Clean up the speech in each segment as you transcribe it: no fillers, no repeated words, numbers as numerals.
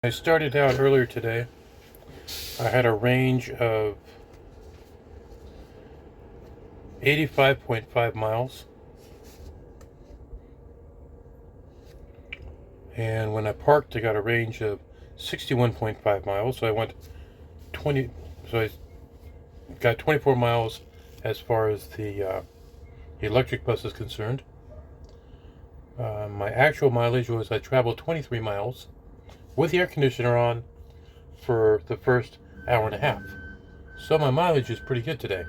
I started out earlier today. I had a range of 85.5 miles. And when I parked, I got a range of 61.5 miles. So I went 20, so I got 24 miles as far as the electric bus is concerned. My actual mileage was I traveled 23 miles with the air conditioner on for the first hour and a half. So my mileage is pretty good today.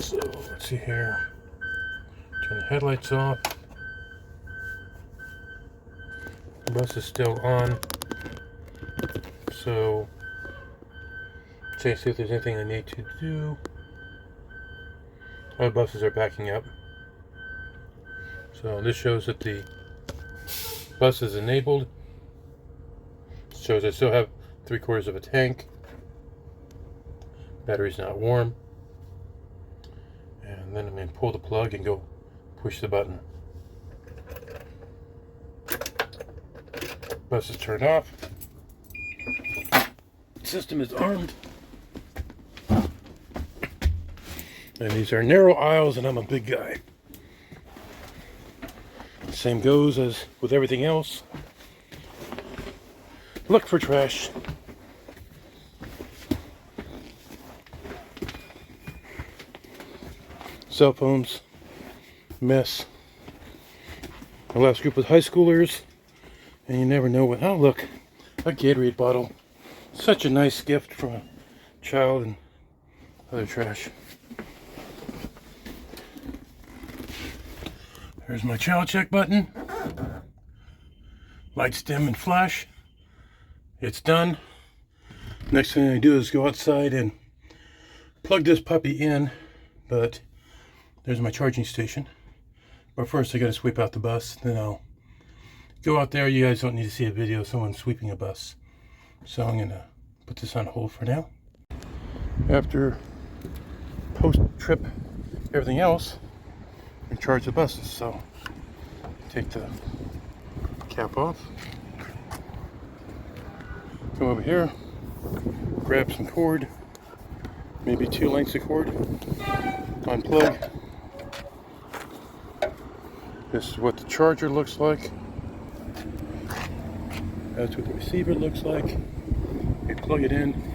So let's see here. Turn the headlights off. The bus is still on. So let's see if there's anything I need to do. All the buses are backing up. So this shows that the bus is enabled. It shows I still have 3/4 of a tank. Battery's not warm. And then I'm going to pull the plug and go push the button. Bus is turned off. System is armed. And these are narrow aisles, and I'm a big guy. Same goes as with everything else. Look for trash. Cell phones. Mess. The last group was high schoolers. And you never know what. Oh, look. A Gatorade bottle. Such a nice gift from a child, and other trash. There's my child check button. Lights dim and flash. It's done. Next thing I do is go outside and plug this puppy in, but there's my charging station. But first I gotta sweep out the bus, then I'll go out there. You guys don't need to see a video of someone sweeping a bus. So I'm gonna put this on hold for now. After post-trip everything else, and charge the buses. So take the cap off, come over here, grab some cord, maybe 2 lengths of cord, unplug. This is what the charger looks like. That's what the receiver looks like. You plug it in.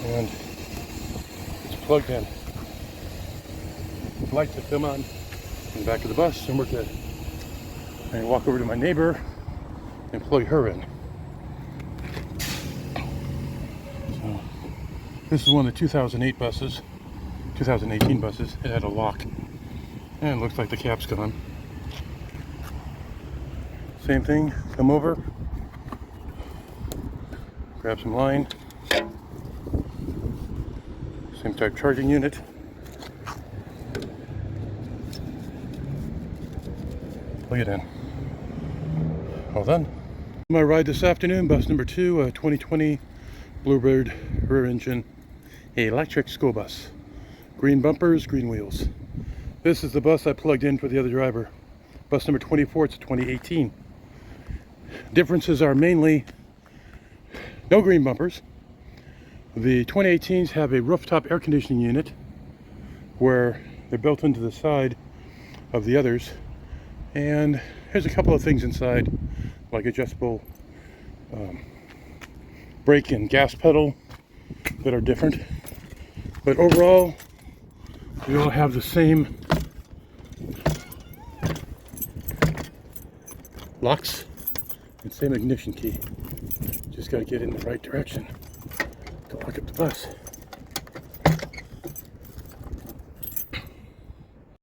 And it's plugged in. Lights to come on in the back of the bus, and we're good. And walk over to my neighbor and plug her in. So this is one of the 2008 buses, 2018 buses. It had a lock, and it looks like the cap's gone. Same thing. Come over, grab some line. Same type charging unit. Plug it in. All done. My ride this afternoon, bus number 2, 2020 Bluebird rear engine electric school bus. Green bumpers, green wheels. This is the bus I plugged in for the other driver. Bus number 24, it's 2018. Differences are mainly no green bumpers. The 2018s have a rooftop air conditioning unit where they're built into the side of the others. And here's a couple of things inside, like adjustable brake and gas pedal that are different. But overall, they all have the same locks and same ignition key. Just got to get in the right direction to lock up the bus.